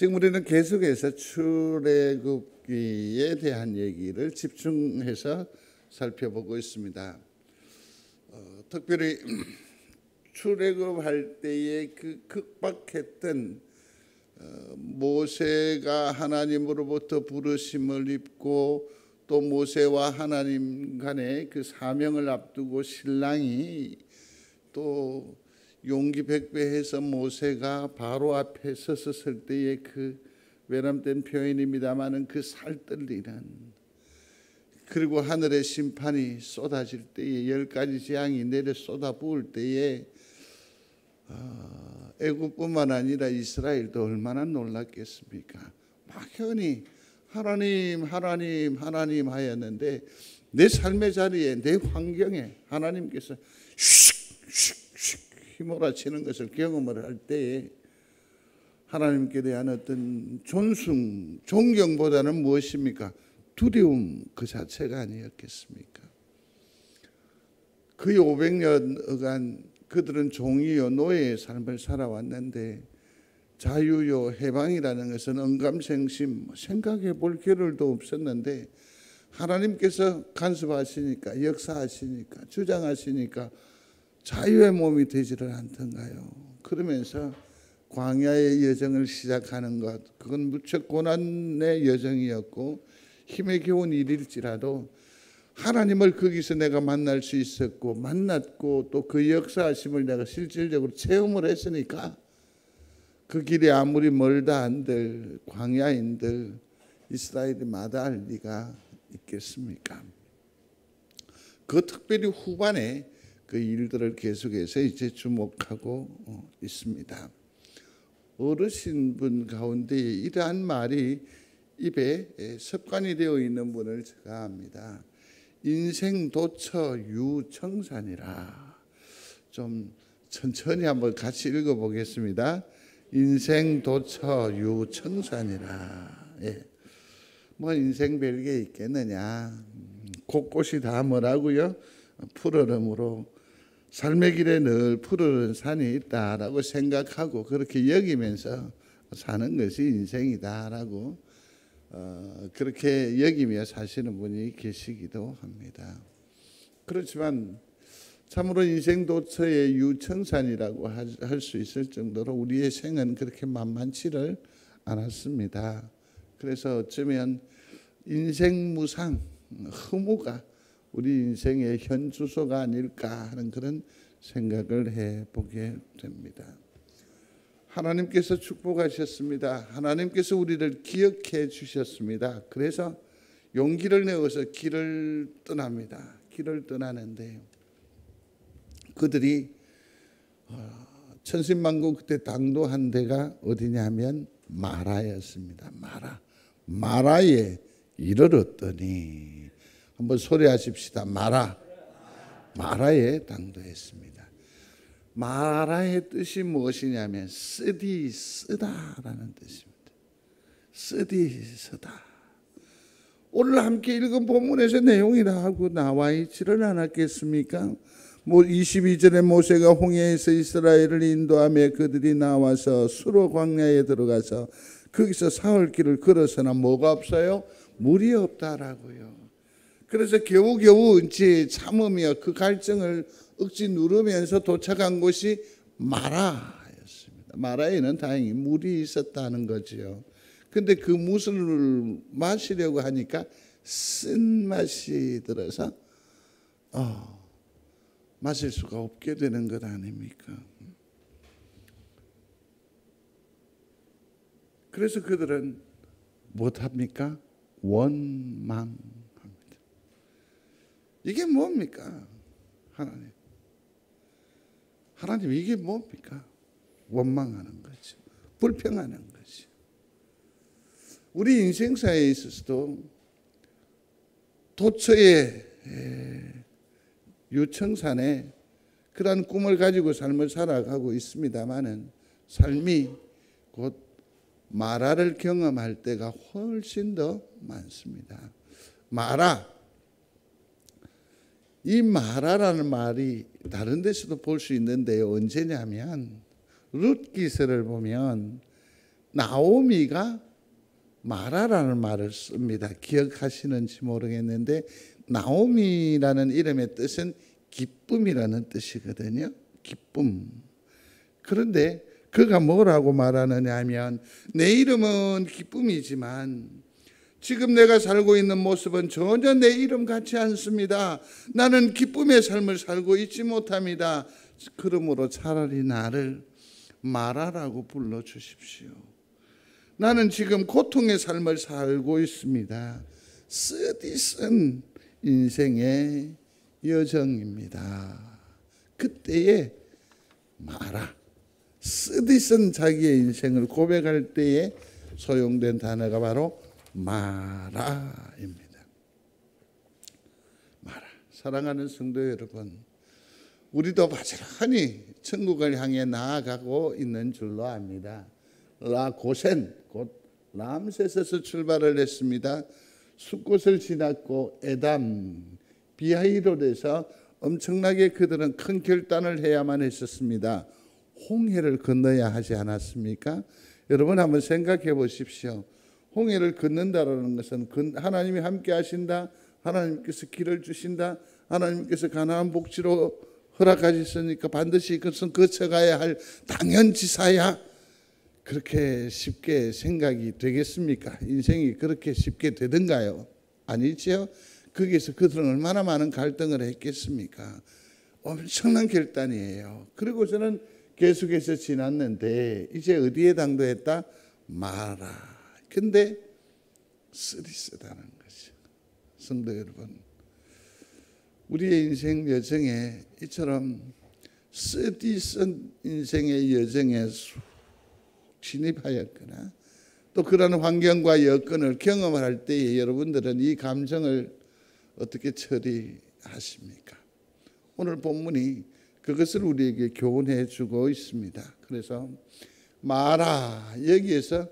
지금 우리는 계속해서 출애굽기에 대한 얘기를 집중해서 살펴보고 있습니다. 특별히 출애굽할 때에 그 극박했던 모세가 하나님으로부터 부르심을 입고 또 모세와 하나님 간의 그 사명을 앞두고 신랑이 또 용기 백배해서 모세가 바로 앞에 섰을 때의 그 외람된 표현입니다마는 그 살떨리는, 그리고 하늘의 심판이 쏟아질 때에 10가지 재앙이 내려 쏟아부을 때에 애굽뿐만 아니라 이스라엘도 얼마나 놀랐겠습니까? 막연히 하나님 하나님 하나님 하였는데 내 삶의 자리에 내 환경에 하나님께서 슉슉슉 휘몰아치는 것을 경험을 할 때에 하나님께 대한 어떤 존경보다는 무엇입니까? 두려움 그 자체가 아니었겠습니까? 거의 500년간 그들은 종이요 노예의 삶을 살아왔는데 자유요 해방이라는 것은 언감생심 생각해 볼 겨를도 없었는데 하나님께서 간섭하시니까, 역사하시니까, 주장하시니까 자유의 몸이 되지를 않던가요? 그러면서 광야의 여정을 시작하는 것, 그건 무척 고난의 여정이었고 힘에 겨운 일일지라도 하나님을 거기서 내가 만날 수 있었고 만났고 또 그 역사하심을 내가 실질적으로 체험을 했으니까 그 길이 아무리 멀다 한들 광야인들 이스라엘이 마다할 리가 있겠습니까? 그 특별히 후반에 그 일들을 계속해서 이제 주목하고 있습니다. 어르신분 가운데 이러한 말이 입에 습관이 되어 있는 분을 제가 압니다. 인생도처 유청산이라. 좀 천천히 한번 같이 읽어보겠습니다. 인생도처 유청산이라. 예. 뭐 인생 별게 있겠느냐. 곳곳이 다 뭐라고요? 푸르름으로 삶의 길에 늘 푸르른 산이 있다라고 생각하고 그렇게 여기면서 사는 것이 인생이다라고 그렇게 여기며 사시는 분이 계시기도 합니다. 그렇지만 참으로 인생도처의 유청산이라고 할 수 있을 정도로 우리의 생은 그렇게 만만치를 않았습니다. 그래서 어쩌면 인생무상, 허무가 우리 인생의 현 주소가 아닐까 하는 그런 생각을 해보게 됩니다. 하나님께서 축복하셨습니다. 하나님께서 우리를 기억해 주셨습니다. 그래서 용기를 내어서 길을 떠납니다. 길을 떠나는데 그들이 천신만고 그때 당도한 데가 어디냐면 마라였습니다. 마라에 이르렀더니 한번 소리하십시다. 마라에 당도했습니다. 마라의 뜻이 무엇이냐면 쓰다라는 뜻입니다. 쓰다. 오늘 함께 읽은 본문에서 내용이 다 하고 나와 있지를 않았겠습니까? 22절에 모세가 홍해에서 이스라엘을 인도하며 그들이 나와서 수로 광야에 들어가서 거기서 사흘 길을 걸어서나 뭐가 없어요? 물이 없다라고요. 그래서 겨우겨우 이제 참으며 그 갈증을 억지 누르면서 도착한 곳이 마라였습니다. 마라에는 다행히 물이 있었다는 거죠. 근데 그 물을 마시려고 하니까 쓴맛이 들어서 마실 수가 없게 되는 것 아닙니까? 그래서 그들은 못합니까? 원망합니다. 이게 뭡니까? 하나님 이게 뭡니까? 원망하는 거죠. 불평하는 거죠. 우리 인생사에 있어서도 도처의 유청산에 그러한 꿈을 가지고 삶을 살아가고 있습니다마는 삶이 곧 마라를 경험할 때가 훨씬 더 많습니다. 이 마라라는 말이 다른 데서도 볼 수 있는데요. 언제냐면 룻기서를 보면 나오미가 마라라는 말을 씁니다. 기억하시는지 모르겠는데 나오미라는 이름의 뜻은 기쁨이라는 뜻이거든요. 기쁨. 그런데 그가 뭐라고 말하느냐 하면 내 이름은 기쁨이지만 지금 내가 살고 있는 모습은 전혀 내 이름 같지 않습니다. 나는 기쁨의 삶을 살고 있지 못합니다. 그러므로 차라리 나를 마라라고 불러주십시오. 나는 지금 고통의 삶을 살고 있습니다. 쓰디쓴 인생의 여정입니다. 그때에 마라, 쓰디쓴 자기의 인생을 고백할 때에 소용된 단어가 바로 마라입니다. 마라. 사랑하는 성도 여러분, 우리도 부지런히 천국을 향해 나아가고 있는 줄로 압니다. 라고센, 곧 람세스에서 출발을 했습니다. 숫곳을 지났고 에담, 비하이롯에서 엄청나게 그들은 큰 결단을 해야만 했었습니다. 홍해를 건너야 하지 않았습니까? 여러분 한번 생각해 보십시오. 홍해를 건넌다라는 것은 하나님이 함께 하신다, 하나님께서 길을 주신다, 하나님께서 가나안 복지로 허락하셨으니까 반드시 그것은 거쳐가야 할 당연지사야. 그렇게 쉽게 생각이 되겠습니까? 인생이 그렇게 쉽게 되던가요? 아니죠. 거기에서 그들은 얼마나 많은 갈등을 했겠습니까? 엄청난 결단이에요. 그리고 저는 계속해서 지났는데 이제 어디에 당도했다? 마라. 근데 쓰디쓰다는 거죠. 성도 여러분, 우리의 인생 여정에 이처럼 쓰디쓴 인생의 여정에 진입하였거나 또 그런 환경과 여건을 경험할 때에 여러분들은 이 감정을 어떻게 처리하십니까? 오늘 본문이 그것을 우리에게 교훈해 주고 있습니다. 그래서 마라, 여기에서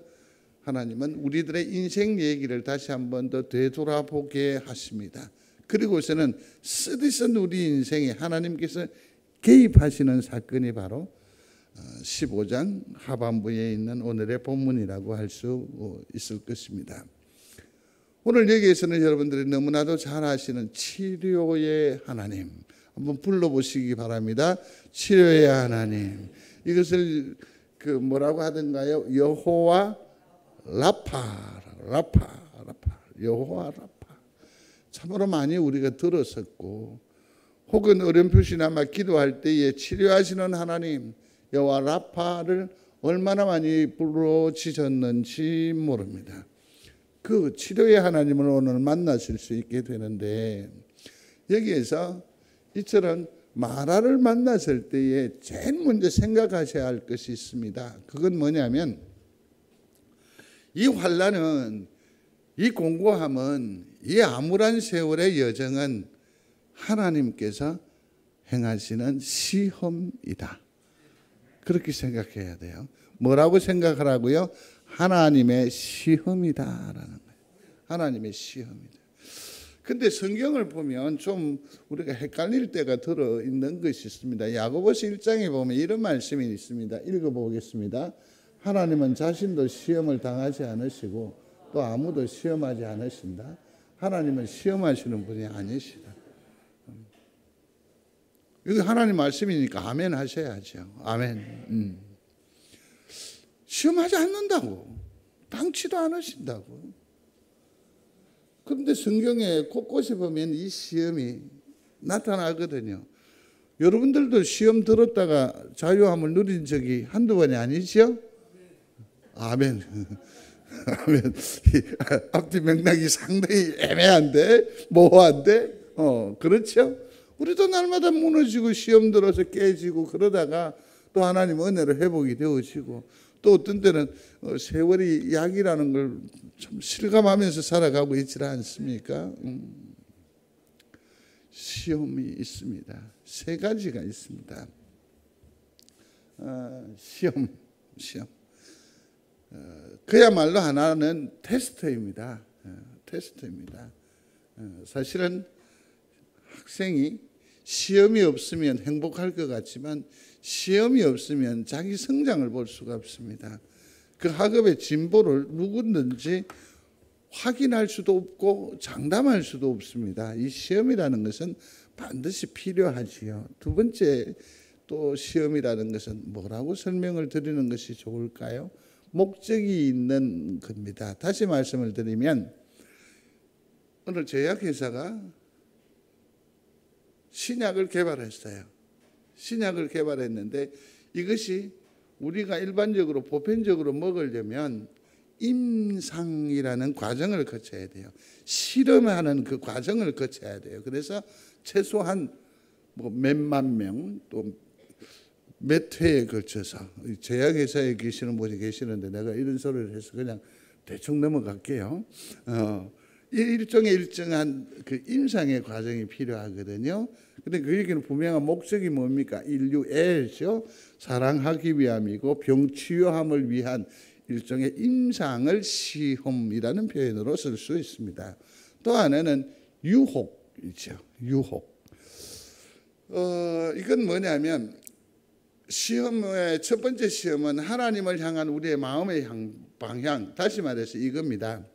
하나님은 우리들의 인생 얘기를 다시 한 번 더 되돌아보게 하십니다. 그리고서는 쓰디쓴 우리 인생에 하나님께서 개입하시는 사건이 바로 15장 하반부에 있는 오늘의 본문이라고 할 수 있을 것입니다. 오늘 여기에서는 여러분들이 너무나도 잘 아시는 치료의 하나님 한번 불러보시기 바랍니다. 치료의 하나님. 이것을 뭐라고 하던가요? 여호와 라파. 여호와 라파. 참으로 많이 우리가 들었었고 혹은 어렴풋이나마 기도할 때에 치료하시는 하나님 여호와 라파를 얼마나 많이 부르짖었는지 모릅니다. 그 치료의 하나님을 오늘 만나실 수 있게 되는데 여기에서 이처럼 마라를 만났을 때에 제일 먼저 생각하셔야 할 것이 있습니다. 그건 뭐냐면 이 환난은, 이 공고함은, 이 암울한 세월의 여정은 하나님께서 행하시는 시험이다. 그렇게 생각해야 돼요. 뭐라고 생각하라고요? 하나님의 시험이다라는 거예요. 하나님의 시험이다. 근데 성경을 보면 좀 우리가 헷갈릴 때가 들어 있는 것이 있습니다. 야고보서 1장에 보면 이런 말씀이 있습니다. 읽어보겠습니다. 하나님은 자신도 시험을 당하지 않으시고 또 아무도 시험하지 않으신다. 하나님은 시험하시는 분이 아니시다. 이거 하나님 말씀이니까 아멘 하셔야죠. 아멘. 시험하지 않는다고. 당치도 않으신다고. 그런데 성경에 곳곳에 보면 이 시험이 나타나거든요. 여러분들도 시험 들었다가 자유함을 누린 적이 한두 번이 아니죠? 아멘. 아멘. 앞뒤 맥락이 상당히 애매한데, 모호한데, 그렇죠? 우리도 날마다 무너지고 시험 들어서 깨지고 그러다가 또 하나님 은혜로 회복이 되어지고 또 어떤 때는 세월이 약이라는 걸 참 실감하면서 살아가고 있지 않습니까? 시험이 있습니다. 세 가지가 있습니다. 시험. 그야말로 하나는 테스트입니다. 테스트입니다. 사실은 학생이 시험이 없으면 행복할 것 같지만 시험이 없으면 자기 성장을 볼 수가 없습니다. 그 학업의 진보를 누구든지 확인할 수도 없고 장담할 수도 없습니다. 이 시험이라는 것은 반드시 필요하지요. 두 번째 또 시험이라는 것은 뭐라고 설명을 드리는 것이 좋을까요? 목적이 있는 겁니다. 다시 말씀을 드리면 오늘 제약회사가 신약을 개발했어요. 신약을 개발했는데 이것이 우리가 일반적으로 보편적으로 먹으려면 임상이라는 과정을 거쳐야 돼요. 실험하는 그 과정을 거쳐야 돼요. 그래서 최소한 뭐 몇만 명 또 몇 회에 걸쳐서 제약회사에 계시는 분이 계시는데 내가 이런 소리를 해서 그냥 대충 넘어갈게요. 일종의 일정한 그 임상의 과정이 필요하거든요. 근데 그 얘기는 분명한 목적이 뭡니까? 인류애죠. 사랑하기 위함이고 병 치유함을 위한 일종의 임상을 시험이라는 표현으로 쓸 수 있습니다. 또 하나는 유혹이죠. 유혹. 이건 뭐냐면 시험의 첫 번째 시험은 하나님을 향한 우리의 마음의 방향, 다시 말해서 이겁니다.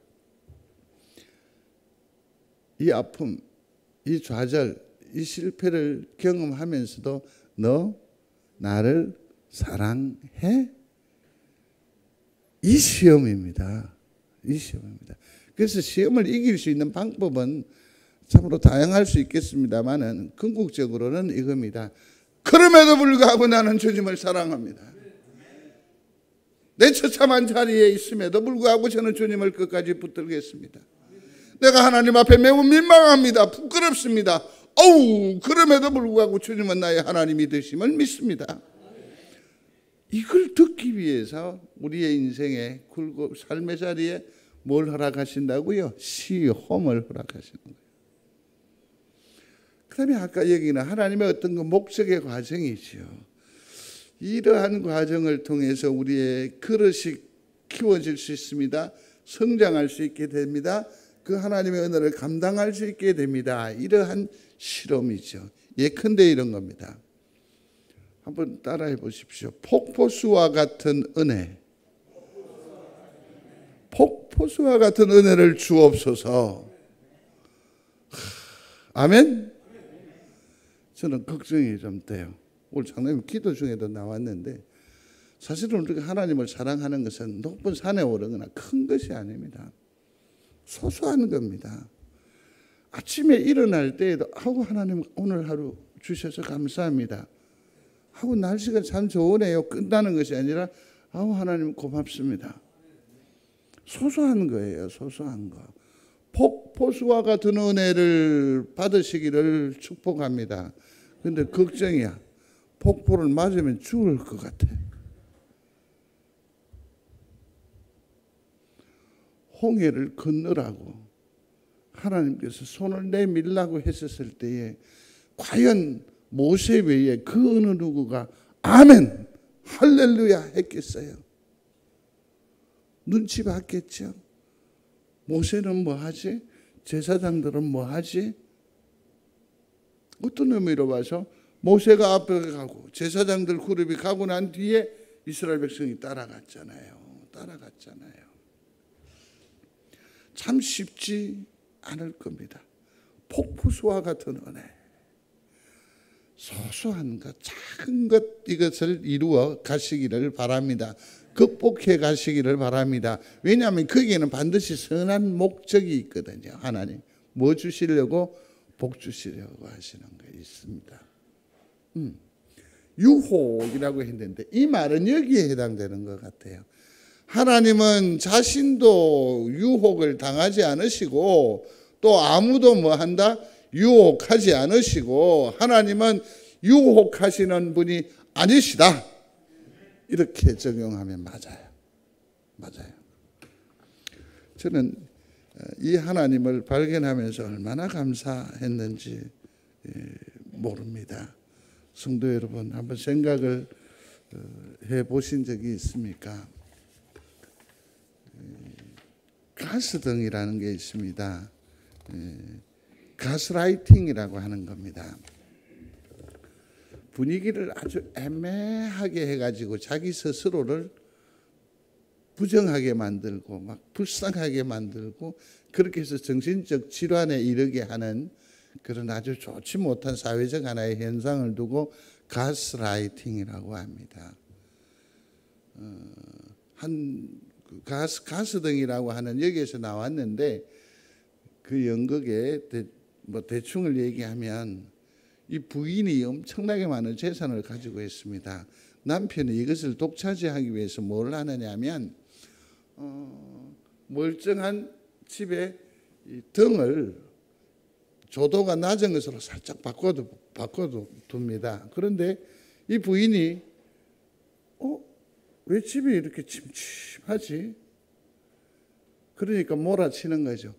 이 아픔, 이 좌절, 이 실패를 경험하면서도 너 나를 사랑해? 이 시험입니다. 이 시험입니다. 그래서 시험을 이길 수 있는 방법은 참으로 다양할 수 있겠습니다만은 궁극적으로는 이겁니다. 그럼에도 불구하고 나는 주님을 사랑합니다. 내 처참한 자리에 있음에도 불구하고 저는 주님을 끝까지 붙들겠습니다. 내가 하나님 앞에 매우 민망합니다. 부끄럽습니다. 그럼에도 불구하고 주님은 나의 하나님이 되심을 믿습니다. 이걸 듣기 위해서 우리의 인생의 굴곡 삶의 자리에 뭘 허락하신다고요? 시험을 허락하시는 거예요. 그 다음에 아까 얘기는 하나님의 어떤 그 목적의 과정이죠. 이러한 과정을 통해서 우리의 그릇이 키워질 수 있습니다. 성장할 수 있게 됩니다. 그 하나님의 은혜를 감당할 수 있게 됩니다. 이러한 실험이죠. 예컨대 이런 겁니다. 한번 따라해 보십시오. 폭포수와 같은 은혜. 폭포수와 같은 은혜를 주옵소서. 아멘? 저는 걱정이 좀 돼요. 오늘 장로님 기도 중에도 나왔는데 사실은 우리가 하나님을 사랑하는 것은 높은 산에 오르거나 큰 것이 아닙니다. 소소한 겁니다. 아침에 일어날 때에도 하나님 오늘 하루 주셔서 감사합니다. 날씨가 참 좋으네요. 끝나는 것이 아니라 하나님 고맙습니다. 소소한 거예요. 소소한 거. 폭포수와 같은 은혜를 받으시기를 축복합니다. 그런데 걱정이야. 폭포를 맞으면 죽을 것 같아. 홍해를 건너라고 하나님께서 손을 내밀라고 했었을 때에 과연 모세 외에 그 어느 누구가 아멘 할렐루야 했겠어요? 눈치 봤겠죠. 모세는 뭐하지? 제사장들은 뭐하지? 어떤 의미로 봐서 모세가 앞에 가고 제사장들 그룹이 가고 난 뒤에 이스라엘 백성이 따라갔잖아요. 참 쉽지 않을 겁니다. 폭포수와 같은 은혜. 소소한 것, 작은 것 이것을 이루어 가시기를 바랍니다. 극복해 가시기를 바랍니다. 왜냐하면 거기에는 반드시 선한 목적이 있거든요. 하나님 뭐 주시려고? 복 주시려고 하시는 게 있습니다. 유혹이라고 했는데 이 말은 여기에 해당되는 것 같아요. 하나님은 자신도 유혹을 당하지 않으시고 또 아무도 뭐한다? 유혹하지 않으시고 하나님은 유혹하시는 분이 아니시다. 이렇게 적용하면 맞아요. 저는 이 하나님을 발견하면서 얼마나 감사했는지 모릅니다. 성도 여러분, 한번 생각을 해보신 적이 있습니까? 가스등이라는 게 있습니다. 가스라이팅이라고 하는 겁니다. 분위기를 아주 애매하게 해가지고 자기 스스로를 부정하게 만들고 막 불쌍하게 만들고 그렇게 해서 정신적 질환에 이르게 하는 그런 아주 좋지 못한 사회적 하나의 현상을 두고 가스라이팅이라고 합니다. 가스등이라고 하는 여기에서 나왔는데 그 연극에 대충을 얘기하면 이 부인이 엄청나게 많은 재산을 가지고 있습니다. 남편이 이것을 독차지하기 위해서 뭘 하느냐면 멀쩡한 집에 이 등을 조도가 낮은 것으로 살짝 바꿔도 둡니다. 그런데 이 부인이 왜 집이 이렇게 침침하지? 그러니까 몰아치는 거죠.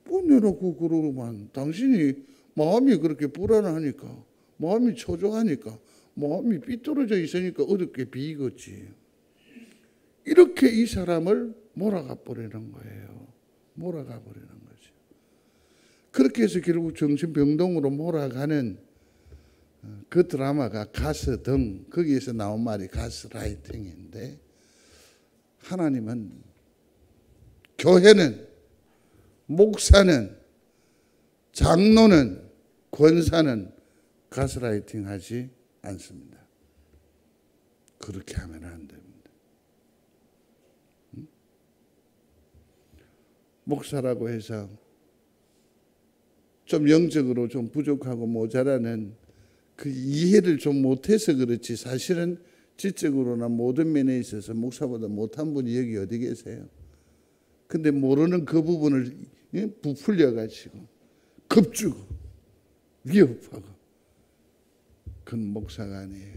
내놓고 그러고만 당신이 마음이 그렇게 불안하니까 마음이 초조하니까 마음이 삐뚤어져 있으니까 어둡게 비겠지. 이렇게 이 사람을 몰아가 버리는 거예요. 몰아가 버리는 거죠. 그렇게 해서 결국 정신병동으로 몰아가는 그 드라마가 가스등, 거기에서 나온 말이 가스라이팅인데, 하나님은, 교회는, 목사는, 장로는, 권사는 가스라이팅 하지 않습니다. 그렇게 하면 안 됩니다. 목사라고 해서 좀 영적으로 좀 부족하고 모자라는 그 이해를 좀 못해서 그렇지, 사실은 지적으로나 모든 면에 있어서 목사보다 못한 분이 여기 어디 계세요? 근데 모르는 그 부분을 부풀려가지고 겁주고 위협하고, 그건 목사가 아니에요.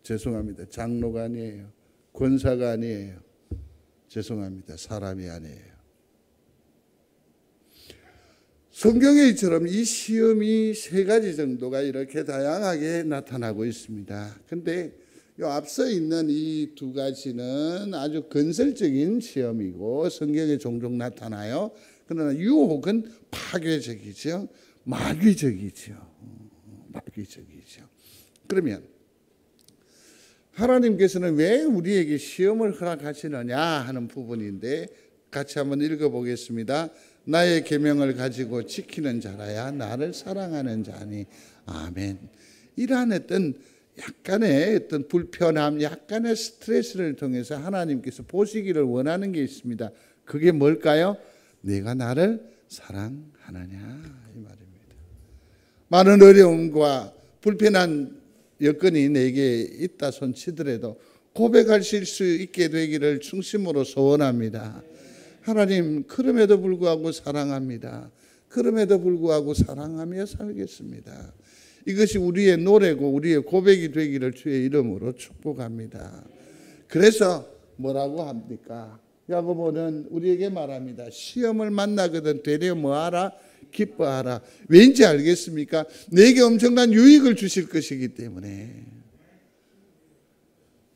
죄송합니다. 장로가 아니에요. 권사가 아니에요. 죄송합니다. 사람이 아니에요. 성경에 이처럼 이 시험이 세 가지 정도가 이렇게 다양하게 나타나고 있습니다. 근데 이 앞서 있는 이 두 가지는 아주 건설적인 시험이고 성경에 종종 나타나요. 그러나 유혹은 파괴적이죠. 마귀적이죠. 마귀적이죠. 그러면 하나님께서는 왜 우리에게 시험을 허락하시느냐 하는 부분인데, 같이 한번 읽어보겠습니다. 나의 계명을 가지고 지키는 자라야 나를 사랑하는 자니. 아멘. 이러한 약간의 어떤 불편함, 약간의 스트레스를 통해서 하나님께서 보시기를 원하는 게 있습니다. 그게 뭘까요? 내가 나를 사랑하느냐 이 말입니다. 많은 어려움과 불편한 여건이 내게 있다 손치더라도 고백하실 수 있게 되기를 충심으로 소원합니다. 하나님, 그럼에도 불구하고 사랑합니다. 그럼에도 불구하고 사랑하며 살겠습니다. 이것이 우리의 노래고 우리의 고백이 되기를 주의 이름으로 축복합니다. 그래서 뭐라고 합니까? 야고보는 우리에게 말합니다. 시험을 만나거든 되려 뭐하라? 기뻐하라. 왠지 알겠습니까? 내게 엄청난 유익을 주실 것이기 때문에,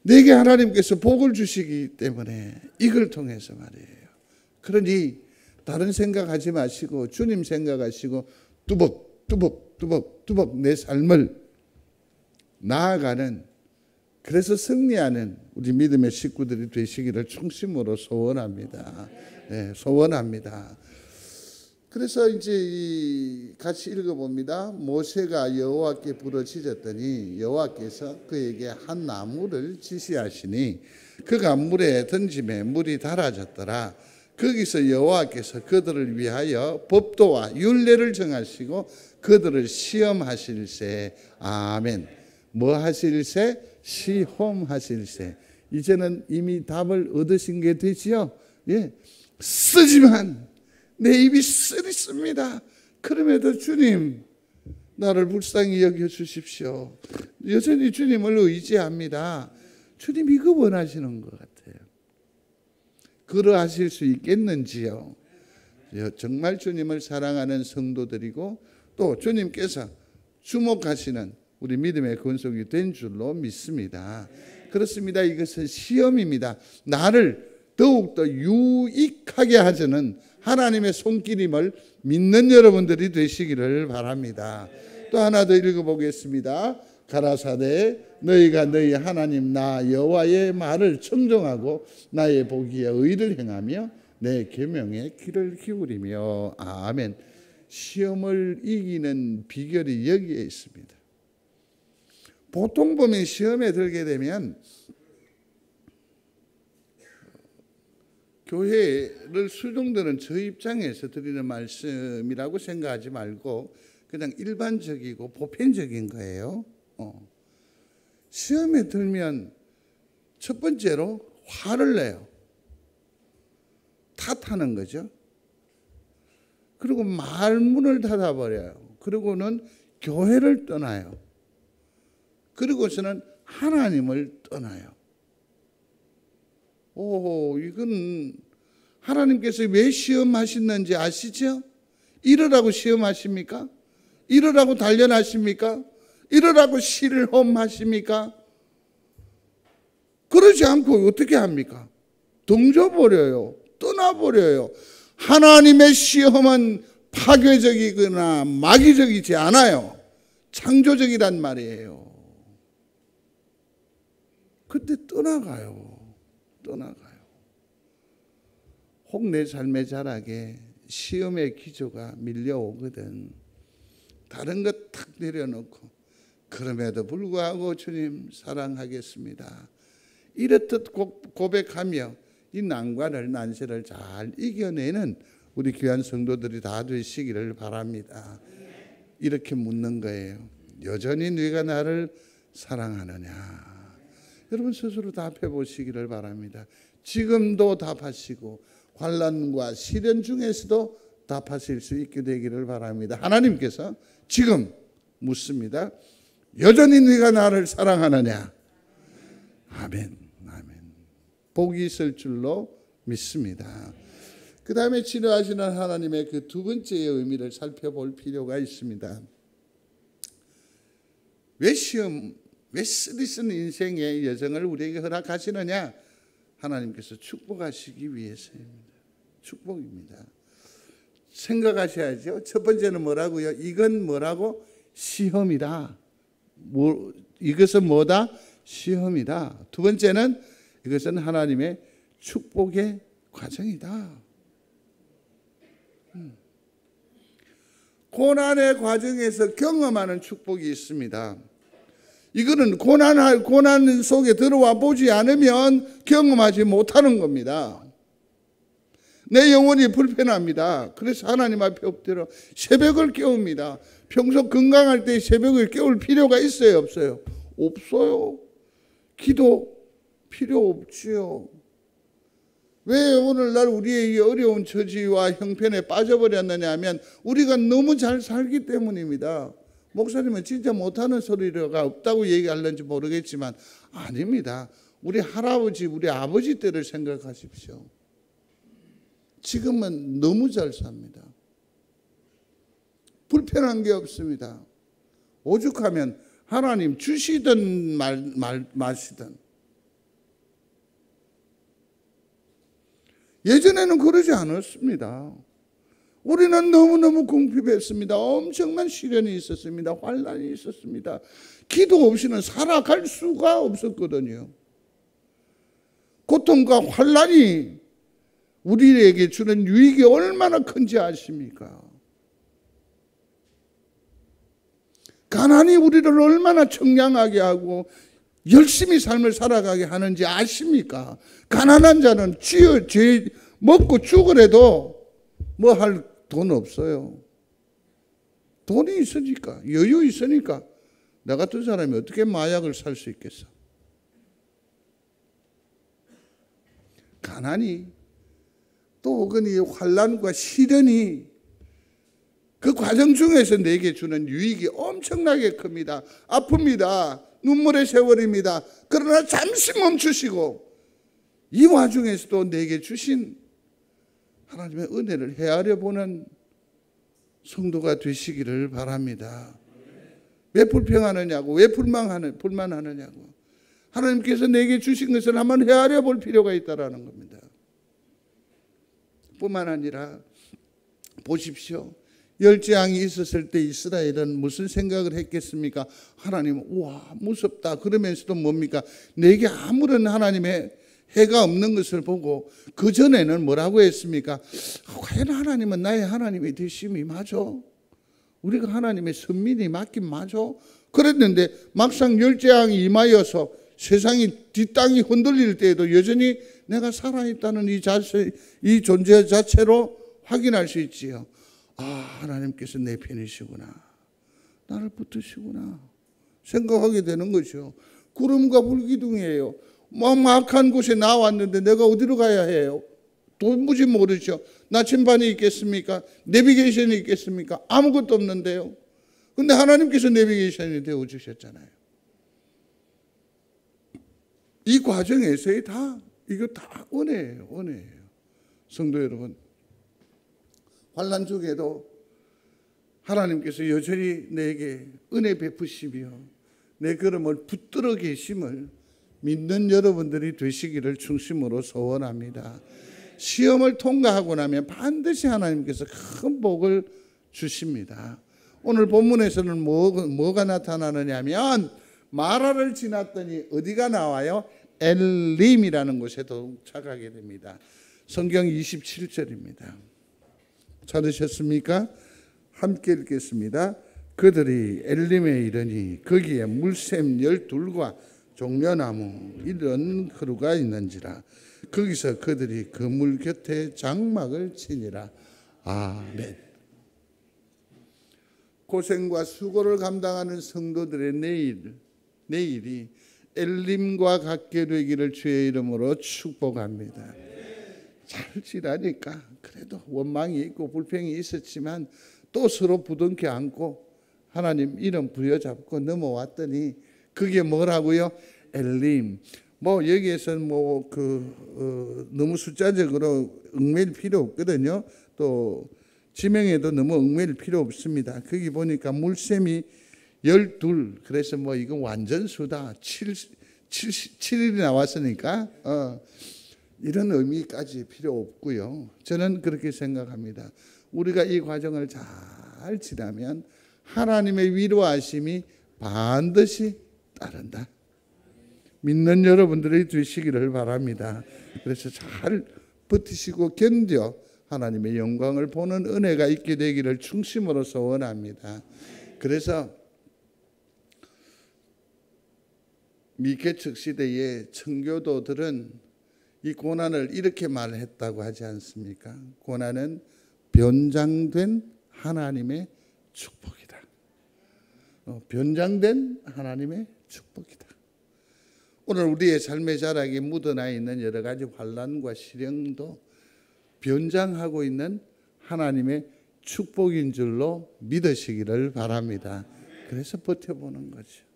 내게 하나님께서 복을 주시기 때문에 이걸 통해서 말이에요. 그러니 다른 생각하지 마시고 주님 생각하시고 뚜벅 내 삶을 나아가는, 그래서 승리하는 우리 믿음의 식구들이 되시기를 충심으로 소원합니다. 네, 소원합니다. 그래서 이제 같이 읽어봅니다. 모세가 여호와께 부르짖었더니 여호와께서 그에게 한 나무를 지시하시니 그가 물에 던짐에 물이 달아졌더라. 거기서 여호와께서 그들을 위하여 법도와 율례를 정하시고 그들을 시험하실세. 아멘. 뭐 하실세? 시험하실세. 이제는 이미 답을 얻으신 게 되지요. 예. 쓰지만 내 입이 쓰리습니다. 그럼에도 주님 나를 불쌍히 여겨주십시오. 여전히 주님을 의지합니다. 주님 이거 원하시는 것 같아요. 그러하실 수 있겠는지요? 정말 주님을 사랑하는 성도들이고 또 주님께서 주목하시는 우리 믿음의 권속이 된 줄로 믿습니다. 그렇습니다. 이것은 시험입니다. 나를 더욱더 유익하게 하자는 하나님의 손길임을 믿는 여러분들이 되시기를 바랍니다. 또 하나 더 읽어보겠습니다. 가라사대 너희가 너희 하나님 나 여호와의 말을 청종하고 나의 보기에 의를 행하며 내 계명에 귀를 기울이며. 아멘. 시험을 이기는 비결이 여기에 있습니다. 보통 보면 시험에 들게 되면 교회를 수종들은 저 입장에서 드리는 말씀이라고 생각하지 말고 그냥 일반적이고 보편적인 거예요. 시험에 들면 첫 번째로 화를 내요. 탓하는 거죠. 그리고 말문을 닫아버려요. 그리고는 교회를 떠나요. 그리고서는 하나님을 떠나요. 이건 하나님께서 왜 시험하시는지 아시죠? 이러라고 시험하십니까? 이러라고 단련하십니까? 이러라고 실험하십니까? 그러지 않고 어떻게 합니까? 던져버려요. 떠나버려요. 하나님의 시험은 파괴적이거나 마귀적이지 않아요. 창조적이란 말이에요. 그때 떠나가요. 혹 내 삶의 자락에 시험의 기조가 밀려오거든. 다른 것 탁 내려놓고 그럼에도 불구하고 주님 사랑하겠습니다. 이렇듯 고백하며 이 난관을 난세를 잘 이겨내는 우리 귀한 성도들이 다 되시기를 바랍니다. 이렇게 묻는 거예요. 여전히 네가 나를 사랑하느냐? 여러분 스스로 답해 보시기를 바랍니다. 지금도 답하시고 환난과 시련 중에서도 답하실 수 있게 되기를 바랍니다. 하나님께서 지금 묻습니다. 여전히 네가 나를 사랑하느냐? 아멘. 복이 있을 줄로 믿습니다. 그 다음에 치료하시는 하나님의 그 두 번째의 의미를 살펴볼 필요가 있습니다. 왜 쓰디쓴 인생의 여정을 우리에게 허락하시느냐? 하나님께서 축복하시기 위해서입니다. 축복입니다. 생각하셔야죠. 첫 번째는 뭐라고요? 이건 뭐라고? 시험이다. 이것은 뭐다? 시험이다. 두 번째는 이것은 하나님의 축복의 과정이다. 고난의 과정에서 경험하는 축복이 있습니다. 이거는 고난 속에 들어와 보지 않으면 경험하지 못하는 겁니다. 내 영혼이 불편합니다. 그래서 하나님 앞에 엎드려 새벽을 깨웁니다. 평소 건강할 때 새벽을 깨울 필요가 있어요, 없어요? 없어요. 기도 필요 없지요. 왜 오늘날 우리의 이 어려운 처지와 형편에 빠져버렸느냐 하면 우리가 너무 잘 살기 때문입니다. 목사님은 진짜 못하는 소리가 없다고 얘기하는지 모르겠지만 아닙니다. 우리 할아버지, 우리 아버지 때를 생각하십시오. 지금은 너무 잘 삽니다. 불편한 게 없습니다. 오죽하면 하나님 주시든 마시든. 예전에는 그러지 않았습니다. 우리는 너무너무 궁핍했습니다. 엄청난 시련이 있었습니다. 환난이 있었습니다. 기도 없이는 살아갈 수가 없었거든요. 고통과 환난이 우리에게 주는 유익이 얼마나 큰지 아십니까? 가난이 우리를 얼마나 청량하게 하고 열심히 삶을 살아가게 하는지 아십니까? 가난한 자는 죄 먹고 죽으래도 뭐 할 돈 없어요. 돈이 있으니까, 여유 있으니까 나 같은 사람이 어떻게 마약을 살 수 있겠어? 가난이 또 혹은 이 환난과 시련이 그 과정 중에서 내게 주는 유익이 엄청나게 큽니다. 아픕니다. 눈물의 세월입니다. 그러나 잠시 멈추시고 이 와중에서도 내게 주신 하나님의 은혜를 헤아려 보는 성도가 되시기를 바랍니다. 왜 불평하느냐고, 왜 불만하느냐고. 하나님께서 내게 주신 것을 한번 헤아려 볼 필요가 있다는 겁니다. 뿐만 아니라 보십시오. 열재앙이 있었을 때 이스라엘은 무슨 생각을 했겠습니까? 하나님, 우와 무섭다. 그러면서도 뭡니까? 내게 아무런 하나님의 해가 없는 것을 보고 그 전에는 뭐라고 했습니까? 과연 하나님은 나의 하나님이 되심이 맞아? 우리가 하나님의 선민이 맞긴 맞아? 그랬는데 막상 열재앙이 임하여서 세상이 뒷땅이 흔들릴 때에도 여전히 내가 살아있다는 이 존재 자체로 확인할 수 있지요. 아, 하나님께서 내 편이시구나. 나를 붙드시구나. 생각하게 되는 거죠. 구름과 불기둥이에요. 막한 곳에 나왔는데 내가 어디로 가야 해요? 도무지 모르죠. 나침반이 있겠습니까? 내비게이션이 있겠습니까? 아무것도 없는데요. 근데 하나님께서 내비게이션이 되어주셨잖아요. 이 과정에서 이거 다 은혜예요. 은혜예요. 성도 여러분, 환난 중에도 하나님께서 여전히 내게 은혜 베푸시며 내 걸음을 붙들어 계심을 믿는 여러분들이 되시기를 중심으로 소원합니다. 시험을 통과하고 나면 반드시 하나님께서 큰 복을 주십니다. 오늘 본문에서는 뭐가 나타나느냐면 마라를 지났더니 어디가 나와요? 엘림이라는 곳에 도착하게 됩니다. 성경 27절입니다. 찾으셨습니까? 함께 읽겠습니다. 그들이 엘림에 이르니 거기에 물샘 12과 종려나무 이런 그루가 있는지라. 거기서 그들이 그 물 곁에 장막을 치니라. 아멘. 고생과 수고를 감당하는 성도들의 내일이 엘림과 같게 되기를 주의 이름으로 축복합니다. 잘 지나니까 그래도 원망이 있고 불평이 있었지만 또 서로 부둥켜 안고 하나님 이름 부여잡고 넘어왔더니 그게 뭐라고요? 엘림. 여기에서는 너무 숫자적으로 얽매일 필요 없거든요. 또 지명에도 너무 얽매일 필요 없습니다. 거기 보니까 물샘이 12. 그래서 이건 완전수다. 7일이 나왔으니까 이런 의미까지 필요 없고요. 저는 그렇게 생각합니다. 우리가 이 과정을 잘 지나면 하나님의 위로하심이 반드시 따른다. 믿는 여러분들이 되시기를 바랍니다. 그래서 잘 버티시고 견뎌 하나님의 영광을 보는 은혜가 있게 되기를 중심으로 소원합니다. 그래서 미개척 시대의 청교도들은 이 고난을 이렇게 말했다고 하지 않습니까? 고난은 변장된 하나님의 축복이다. 변장된 하나님의 축복이다. 오늘 우리의 삶의 자락에 묻어나 있는 여러 가지 환난과 시련도 변장하고 있는 하나님의 축복인 줄로 믿으시기를 바랍니다. 그래서 버텨보는 거죠.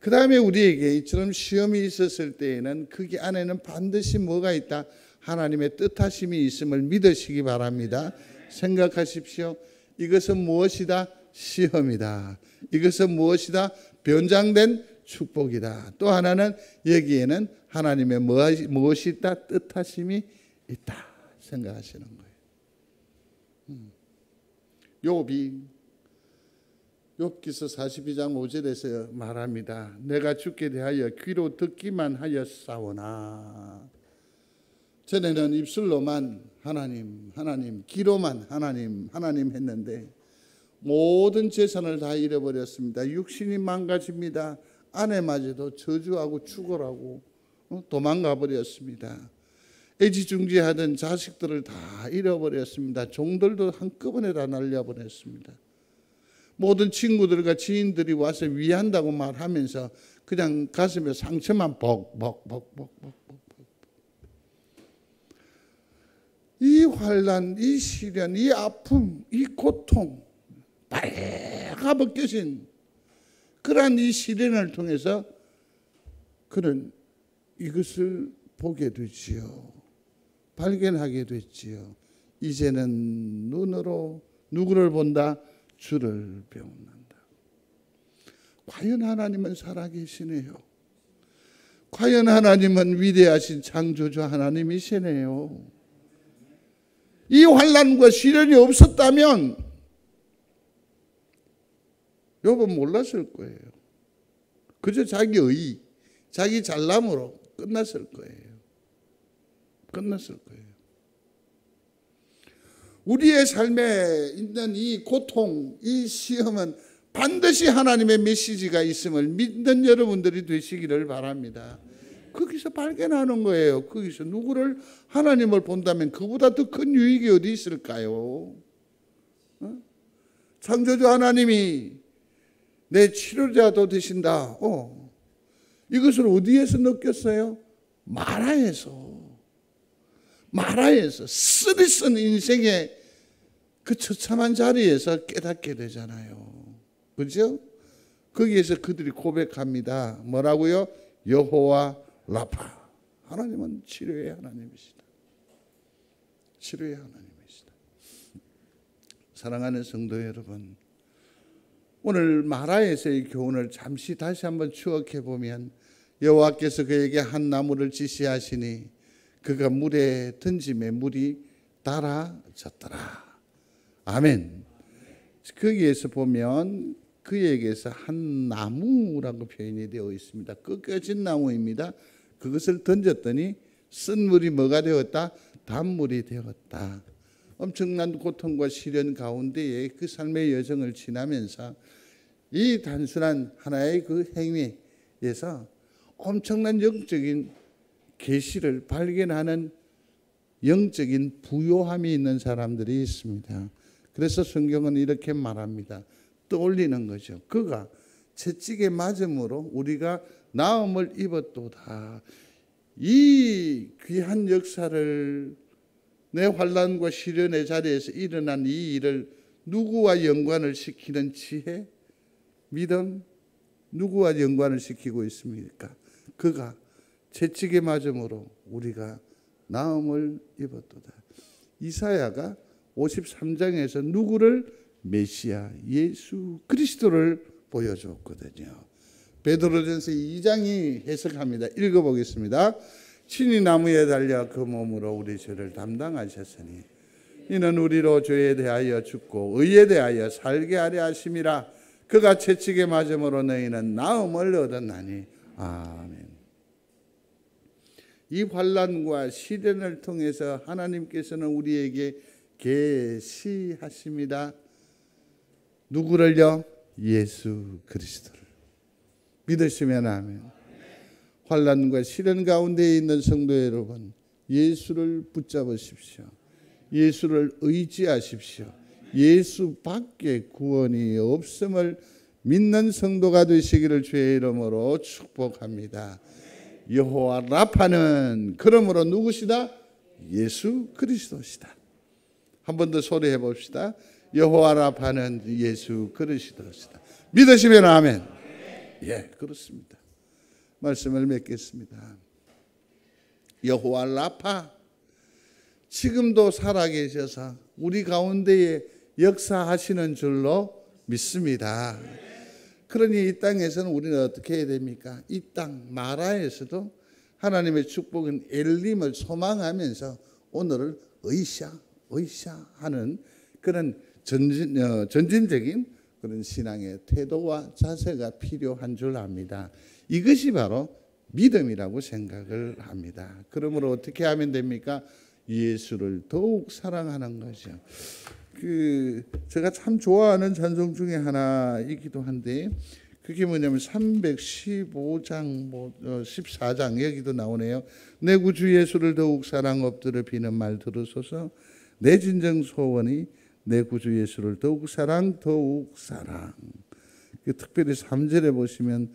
그 다음에 우리에게 이처럼 시험이 있었을 때에는 거기 안에는 반드시 뭐가 있다? 하나님의 뜻하심이 있음을 믿으시기 바랍니다. 생각하십시오. 이것은 무엇이다? 시험이다. 이것은 무엇이다? 변장된 축복이다. 또 하나는 여기에는 하나님의 무엇이 있다? 뜻하심이 있다. 생각하시는 거예요. 욥기서 42장 5절에서 말합니다. 내가 주께 대하여 귀로 듣기만 하였사오나. 전에는 입술로만 하나님, 귀로만 하나님 했는데 모든 재산을 다 잃어버렸습니다. 육신이 망가집니다. 아내마저도 저주하고 죽어라고 도망가 버렸습니다. 애지중지하던 자식들을 다 잃어버렸습니다. 종들도 한꺼번에 다 날려버렸습니다. 모든 친구들과 지인들이 와서 위한다고 말하면서 그냥 가슴에 상처만 벅벅벅벅벅벅. 이 환난, 이 시련, 이 아픔, 이 고통, 빨가 벗겨진 그러한 이 시련을 통해서 그는 이것을 보게 되지요. 발견하게 됐지요. 이제는 눈으로 누구를 본다? 주를 배운다. 과연 하나님은 살아계시네요. 과연 하나님은 위대하신 창조주 하나님이시네요. 이 환난과 시련이 없었다면 욥은 몰랐을 거예요. 그저 자기 의, 자기 잘남으로 끝났을 거예요. 끝났을 거예요. 우리의 삶에 있는 이 고통, 이 시험은 반드시 하나님의 메시지가 있음을 믿는 여러분들이 되시기를 바랍니다. 거기서 발견하는 거예요. 거기서 누구를 하나님을 본다면 그보다 더 큰 유익이 어디 있을까요? 창조주 하나님이 내 치료자도 되신다. 이것을 어디에서 느꼈어요? 마라에서 쓰리쓴 인생의 그 처참한 자리에서 깨닫게 되잖아요. 그죠? 거기에서 그들이 고백합니다. 뭐라고요? 여호와 라파. 하나님은 치료의 하나님이시다. 치료의 하나님이시다. 사랑하는 성도 여러분, 오늘 마라에서의 교훈을 잠시 다시 한번 추억해 보면 여호와께서 그에게 한 나무를 지시하시니 그가 물에 던짐에 물이 달아졌더라. 아멘. 거기에서 보면 그에게서 한 나무라고 표현이 되어 있습니다. 꺾여진 나무입니다. 그것을 던졌더니 쓴 물이 뭐가 되었다? 단물이 되었다. 엄청난 고통과 시련 가운데에 그 삶의 여정을 지나면서 이 단순한 하나의 그 행위에서 엄청난 영적인 계시를 발견하는 영적인 부요함이 있는 사람들이 있습니다. 그래서 성경은 이렇게 말합니다. 떠올리는 거죠. 그가 채찍에 맞음으로 우리가 나음을 입었도다. 이 귀한 역사를, 내 환난과 시련의 자리에서 일어난 이 일을 누구와 연관을 시키는 지혜, 믿음, 누구와 연관을 시키고 있습니까? 그가 채찍에 맞음으로 우리가 나음을 입었도다. 이사야가 53장에서 누구를? 메시아 예수 그리스도를 보여줬거든요. 베드로전서 2장이 해석합니다. 읽어보겠습니다. 친히 나무에 달려 그 몸으로 우리 죄를 담당하셨으니 이는 우리로 죄에 대하여 죽고 의에 대하여 살게 하려 하심이라. 그가 채찍에 맞음으로 너희는 나음을 얻었나니. 아멘. 이 환난과 시련을 통해서 하나님께서는 우리에게 계시하십니다. 누구를요? 예수 그리스도를. 믿으시면 아멘. 환난과 시련 가운데 있는 성도 여러분, 예수를 붙잡으십시오. 예수를 의지하십시오. 예수밖에 구원이 없음을 믿는 성도가 되시기를 주의 이름으로 축복합니다. 여호와 라파는 그러므로 누구시다? 예수 그리스도시다. 한 번 더 소리해 봅시다. 여호와 라파는 예수 그리스도시다. 믿으시면 아멘. 예, 그렇습니다. 말씀을 맺겠습니다. 여호와 라파, 지금도 살아계셔서 우리 가운데에 역사하시는 줄로 믿습니다. 그러니 이 땅에서는 우리는 어떻게 해야 됩니까? 이 땅 마라에서도 하나님의 축복은 엘림을 소망하면서 오늘을 의샤 하는 그런 전진적인 그런 신앙의 태도와 자세가 필요한 줄 압니다. 이것이 바로 믿음이라고 생각을 합니다. 그러므로 어떻게 하면 됩니까? 예수를 더욱 사랑하는 거죠. 제가 참 좋아하는 찬송 중에 하나이기도 한데 그게 뭐냐면 315장 14장 여기도 나오네요. 내 구주 예수를 더욱 사랑 엎드려 비는 말 들으소서. 내 진정 소원이 내 구주 예수를 더욱 사랑. 특별히 3절에 보시면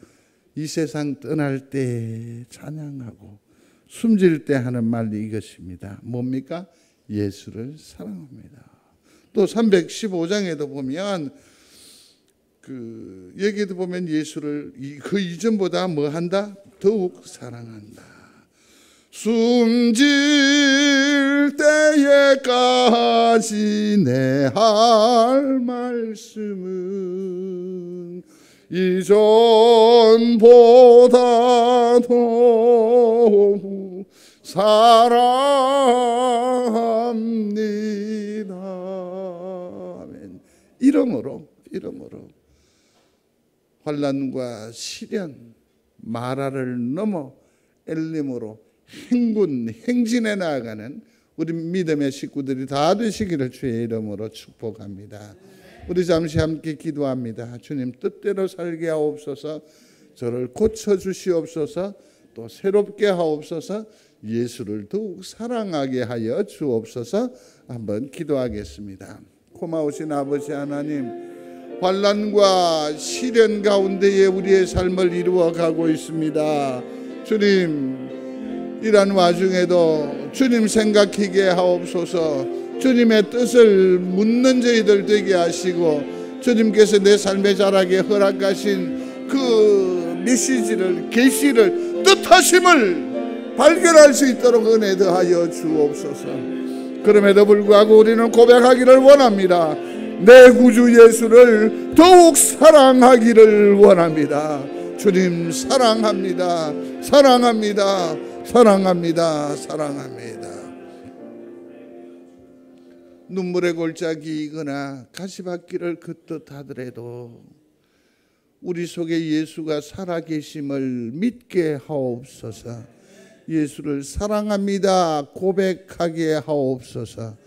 이 세상 떠날 때 찬양하고 숨질 때 하는 말이 이것입니다. 뭡니까? 예수를 사랑합니다. 또 315장에도 보면 여기에도 보면 예수를 그 이전보다 뭐 한다? 더욱 사랑한다. 숨질 때에까지 내 할 말씀은 이전보다도 사랑합니다. 이름으로 환난과 시련, 마라를 넘어 엘림으로 행진해 나아가는 우리 믿음의 식구들이 다 되시기를 주의 이름으로 축복합니다. 우리 잠시 함께 기도합니다. 주님 뜻대로 살게 하옵소서. 저를 고쳐주시옵소서. 또 새롭게 하옵소서. 예수를 더욱 사랑하게 하여 주옵소서. 한번 기도하겠습니다. 고마우신 아버지 하나님, 환난과 시련 가운데에 우리의 삶을 이루어가고 있습니다. 주님, 이런 와중에도 주님 생각하게 하옵소서. 주님의 뜻을 묻는 저희들 되게 하시고, 주님께서 내 삶의 자락에 허락하신 그 메시지를, 계시를, 뜻하심을 발견할 수 있도록 은혜 더하여 주옵소서. 그럼에도 불구하고 우리는 고백하기를 원합니다. 내 구주 예수를 더욱 사랑하기를 원합니다. 주님 사랑합니다. 사랑합니다. 사랑합니다. 사랑합니다. 눈물의 골짜기 이거나 가시밭길을 긋듯 하더라도 우리 속에 예수가 살아계심을 믿게 하옵소서. 예수를 사랑합니다 고백하게 하옵소서.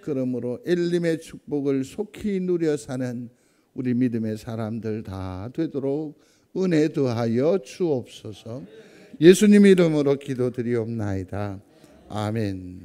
그러므로 엘림의 축복을 속히 누려 사는 우리 믿음의 사람들 다 되도록 은혜 더하여 주옵소서. 예수님 이름으로 기도드리옵나이다. 아멘.